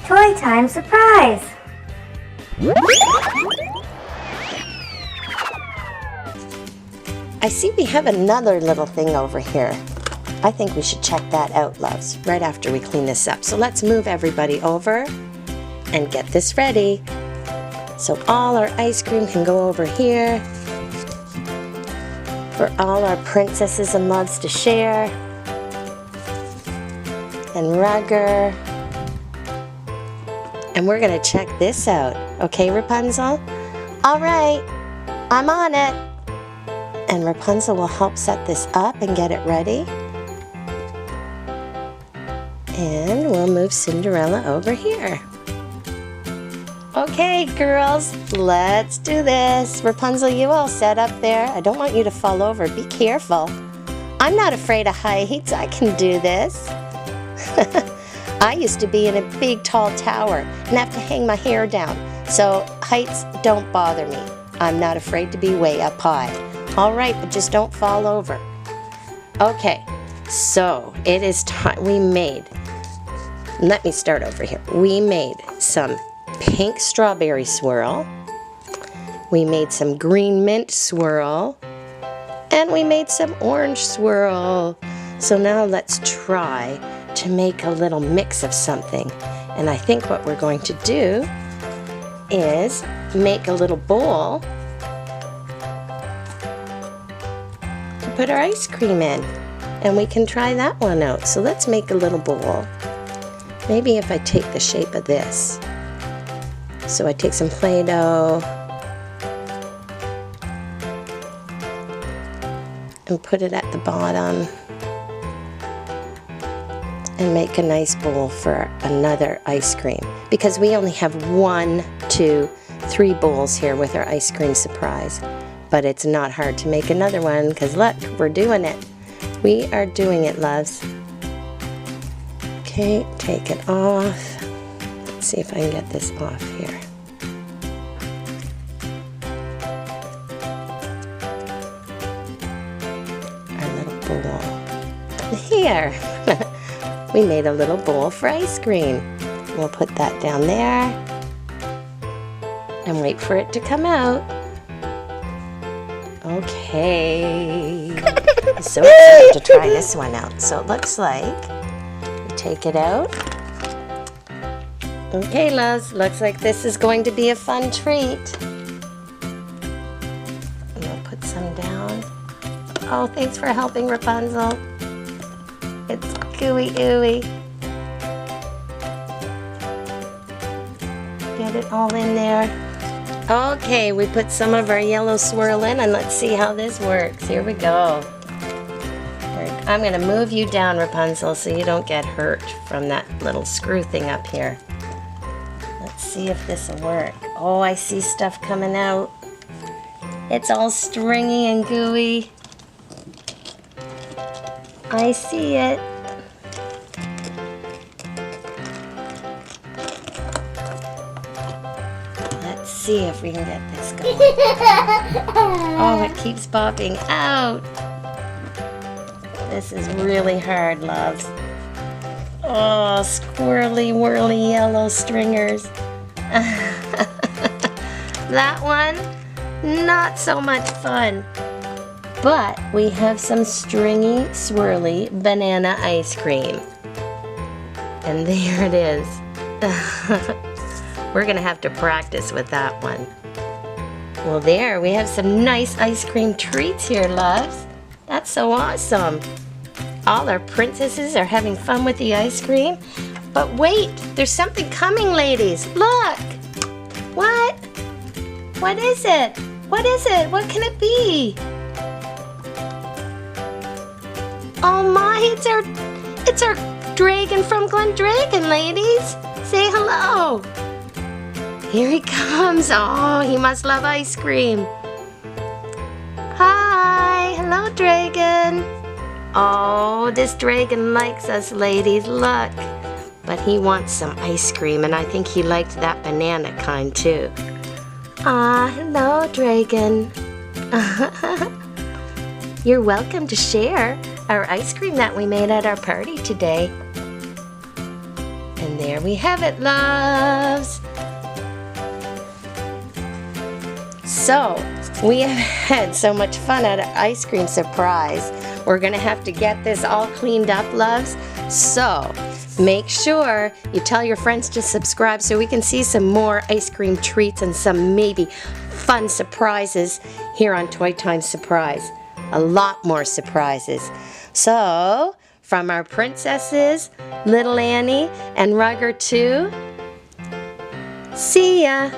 Toytime Surprise! I see we have another little thing over here. I think we should check that out, loves, right after we clean this up. So let's move everybody over and get this ready. So all our ice cream can go over here for all our princesses and loves to share. And Rugger. And we're gonna check this out. Okay, Rapunzel? All right, I'm on it. And Rapunzel will help set this up and get it ready. And we'll move Cinderella over here. Okay, girls, let's do this. Rapunzel, you all set up there. I don't want you to fall over. Be careful. I'm not afraid of heights. I can do this. I used to be in a big, tall tower and have to hang my hair down. So heights don't bother me. I'm not afraid to be way up high. All right, but just don't fall over. Okay, so it is time. Let me start over here. We made some pink strawberry swirl. We made some green mint swirl. And we made some orange swirl. So now let's try to make a little mix of something. And I think what we're going to do is make a little bowl to put our ice cream in. And we can try that one out. So let's make a little bowl. Maybe if I take the shape of this. So I take some Play-Doh and put it at the bottom and make a nice bowl for another ice cream. Because we only have 1, 2, 3 bowls here with our ice cream surprise. But it's not hard to make another one because look, we're doing it. We are doing it, loves. Okay, take it off. Let's see if I can get this off here. Our little bowl. Here. We made a little bowl for ice cream. We'll put that down there and wait for it to come out. Okay. I'm so excited to try this one out. So it looks like we take it out. Okay, loves, looks like this is going to be a fun treat. And we'll put some down. Oh, thanks for helping, Rapunzel. It's gooey ooey. Get it all in there. Okay, we put some of our yellow swirl in and let's see how this works. Here we go. I'm gonna move you down, Rapunzel, so you don't get hurt from that little screw thing up here. Let's see if this will work. Oh, I see stuff coming out. It's all stringy and gooey. I see it. Let's see if we can get this going. Oh, it keeps popping out. This is really hard, loves. Oh, squirrely, whirly yellow stringers. That one, not so much fun. But we have some stringy, swirly banana ice cream. And there it is. We're gonna have to practice with that one. Well, there, we have some nice ice cream treats here, loves. That's so awesome. All our princesses are having fun with the ice cream. But wait, there's something coming, ladies. Look. What? What is it? What is it? What can it be? Oh my, it's our dragon from Glendragon, ladies. Say hello. Here he comes. Oh, he must love ice cream. Hi, hello, dragon. Oh, this dragon likes us, ladies. Look. But he wants some ice cream, and I think he liked that banana kind, too. Ah, hello, dragon. You're welcome to share our ice cream that we made at our party today. And there we have it, loves. So, we have had so much fun at an ice cream surprise. We're gonna have to get this all cleaned up, loves. So, make sure you tell your friends to subscribe so we can see some more ice cream treats and some maybe fun surprises here on Toytime Surprise. A lot more surprises. So, from our princesses, Little Annie and Rugger 2, see ya!